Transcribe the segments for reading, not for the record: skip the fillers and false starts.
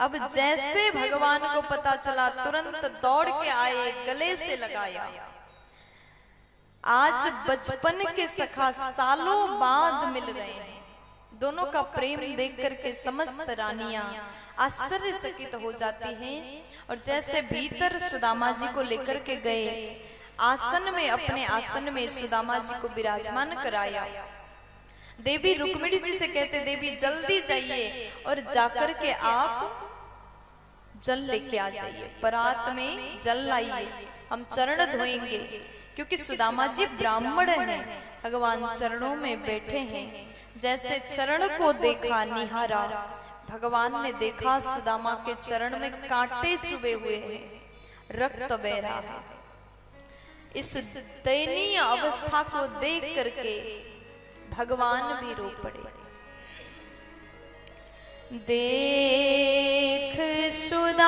अब जैसे भगवान को पता चला तुरंत दौड़ के आए, गले से लगाया। आज बचपन के सखा सालों बाद मिल रहे हैं। दोनों का प्रेम देख करके समस्त रानियां आश्चर्यचकित हो जाती हैं। और जैसे भीतर सुदामा जी को लेकर के गए, आसन में, अपने आसन में सुदामा जी को विराजमान कराया। देवी रुक्मिणी जी से कहते, देवी जल्दी जाइए और जाकर के आप जल लेके आ जाइए, परात में जल लाइए, हम चरण धोएंगे। क्योंकि सुदामा जी ब्राह्मण हैं, भगवान चरणों में बैठे हैं। जैसे चरण को देखा, निहारा, भगवान ने देखा सुदामा के चरण में कांटे चुभे हुए हैं, रक्त बह रहा है। इस दयनीय अवस्था को देख करके भगवान भी रो पड़े। देख सुदामा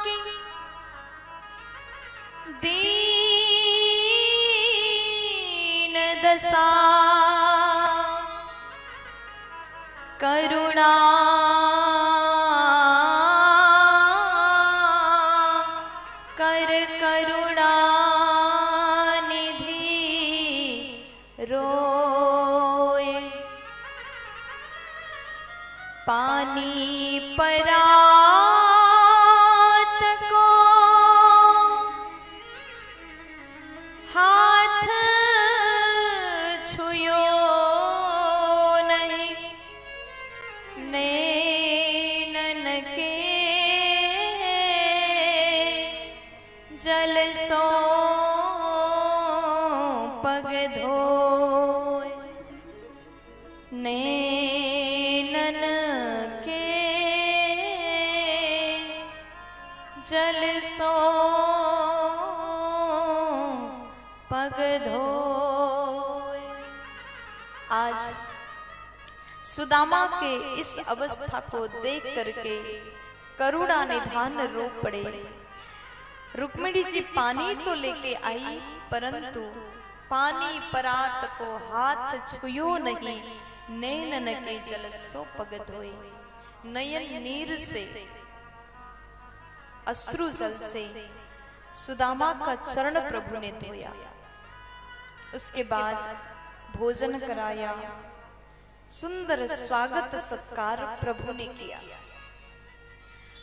की दीन दशा, करुणा कर करुणा निधि रोए। पानी परात को हाथ छुयो नहीं, नैनन के जल सो पग धोए। नैनन के जल सो पग धोए। आज सुदामा के इस अवस्था को देख करके करुणा निधान रो पड़े। रुक्मिणी जी पानी तो लेके आई, परंतु पानी परात को हाथ छुयो नहीं, नैनन के जल सो पग धोए। नयन नीर से, अश्रु जल से सुदामा का चरण प्रभु ने धोया। उसके बाद भोजन कराया, सुंदर स्वागत सत्कार प्रभु ने किया।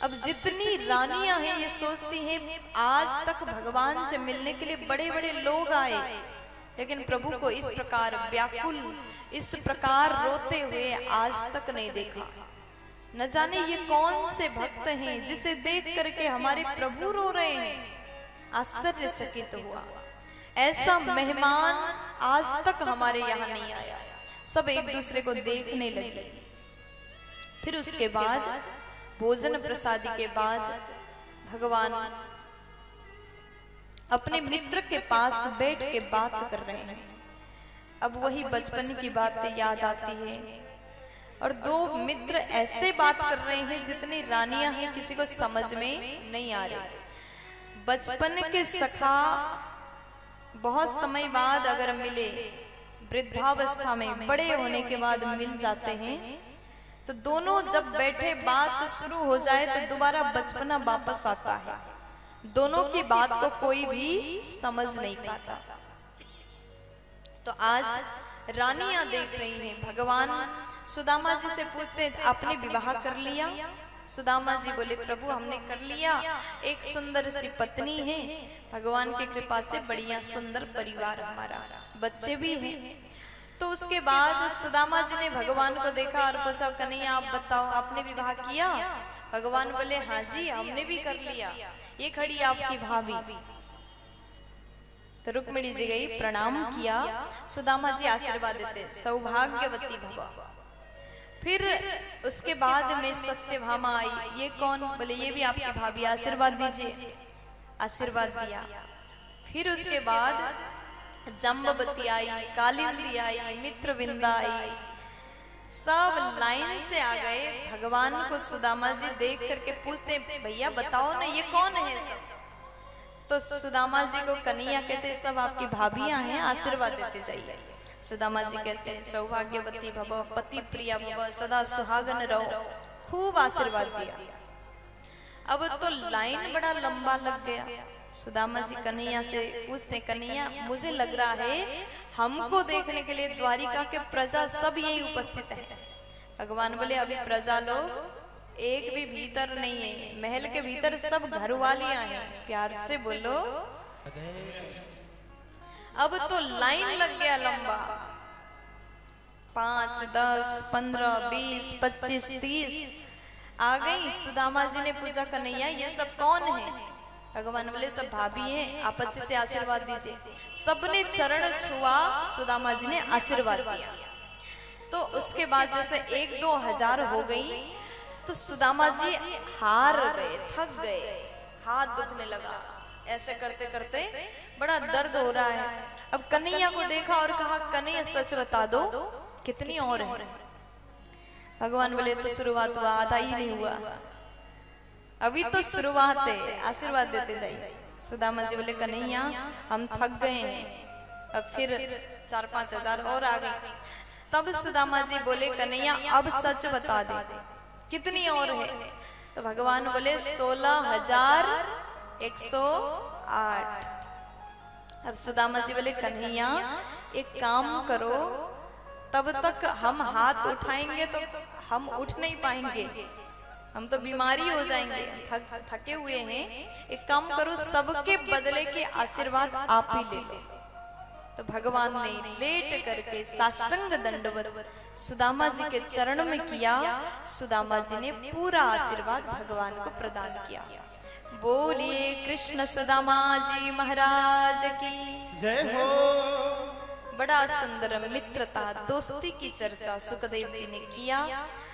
अब जितनी रानियां हैं ये सोचती हैं आज तक भगवान से मिलने के लिए बड़े बड़े लोग आए, लेकिन प्रभु को इस प्रकार व्याकुल, इस प्रकार रोते हुए आज तक नहीं देखा। न जाने ये कौन से भक्त हैं जिसे देख करके हमारे प्रभु रो रहे हैं। आश्चर्यचकित हुआ, ऐसा मेहमान आज तक हमारे यहाँ नहीं आया। सब एक दूसरे को देखने लगे। फिर उसके बाद भोजन प्रसादी के बाद भगवान अपने मित्र के पास बैठ के बात कर रहे हैं। अब वही बचपन की बातें याद आती है। और दो मित्र ऐसे बात कर रहे हैं जितनी रानियां हैं किसी को समझ में नहीं आ रही। बचपन के सखा बहुत समय बाद अगर मिले, वृद्धावस्था में, बड़े होने के बाद मिल जाते हैं, तो दोनों जब बैठे बात शुरू हो जाए तो दोबारा बचपना वापस आता है। दोनों की बात को कोई भी समझ नहीं पाता। तो आज रानियां देख रही हैं, भगवान सुदामा जी से पूछते, आपने विवाह कर लिया? सुदामा जी बोले, प्रभु हमने कर लिया, एक सुंदर सी पत्नी है, भगवान की कृपा से बढ़िया सुंदर परिवार हमारा, बच्चे भी हैं। तो उसके बाद सुदामा जी ने भगवान को देखा और पूछा, कन्हैया आप बताओ आपने विवाह किया? भगवान बोले, हाँ जी हमने भी कर लिया, ये खड़ी आपकी भाभी। तो रुक्मिणी जी गई, प्रणाम किया। सुदामा जी आशीर्वाद देते, सौभाग्यवती भव। फिर उसके बाद में सत्यभामा आई, ये कौन? बोले ये भी आपकी भाभी, आशीर्वाद दीजिए। आशीर्वाद दिया। फिर उसके बाद जम्बवती आई, कालिंदी आई, मित्रविंदा आई, सब लाइन से आ गए। भगवान को सुदामा जी देख करके पूछते, भैया बताओ ना ये कौन है सब? तो सुदामा जी को कन्हैया कहते, सब आपकी भाभियां हैं, आशीर्वाद देते जाइए। सुदामा जी कहते हैं सौभाग्यवती भव, पति प्रिया भव, सदा सुहागन रहो, खूब आशीर्वाद दिया। अब तो लाइन बड़ा लंबा लग गया। सुदामा जी कन्हैया से पूछते, कन्हैया मुझे लग रहा है हमको देखने के लिए द्वारिका के प्रजा सब यही उपस्थित है। भगवान बोले अभी प्रजा लोग एक भी भीतर नहीं है, महल के भीतर सब घर वालियां हैं, प्यार से बोलो। अब तो लाइन लग गया लंबा, 5, 10, 15, 20, 25, 30 आ गई। सुदामा जी ने पूछा कन्हैया ये सब कौन है? भगवान बोले सब भाभी हैं, आप अच्छे से आशीर्वाद दीजिए। सबने चरण छुआ, सुदामा जी ने आशीर्वाद दिया। तो उसके बाद जैसे 1-2 हजार हो गई तो सुदामा जी हार गए, थक गए, हाथ दुखने लगा। ऐसे करते करते बड़ा दर्द हो रहा है। अब कन्हैया को देखा और कहा कन्हैया सच बता दो कितनी और है? भगवान बोले तो शुरुआत हुआ, आधा ही नहीं हुआ, अभी तो शुरुआत है, आशीर्वाद देते जाइए। सुदामा जी बोले कन्हैया हम थक गए हैं। अब फिर 4-5 हजार और आ गए। तब सुदामा जी बोले कन्हैया अब सच बता दे कितनी और है? तो भगवान बोले 16,108। अब सुदामा जी बोले कन्हैया एक काम करो, तब तक हम हाथ उठाएंगे तो हम उठ नहीं पाएंगे, हम तो बीमारी हो जाएंगे, थके हुए हैं। एक काम करो सबके बदले के आशीर्वाद आप ही ले लो। तो भगवान ने लेट करके साष्टांग दंडवत सुदामा जी के चरण में किया। सुदामा जी ने पूरा आशीर्वाद भगवान को प्रदान किया। बोलिए कृष्ण सुदामा जी महाराज की जय हो। बड़ा सुंदर मित्रता दोस्ती की चर्चा सुखदेव जी ने किया।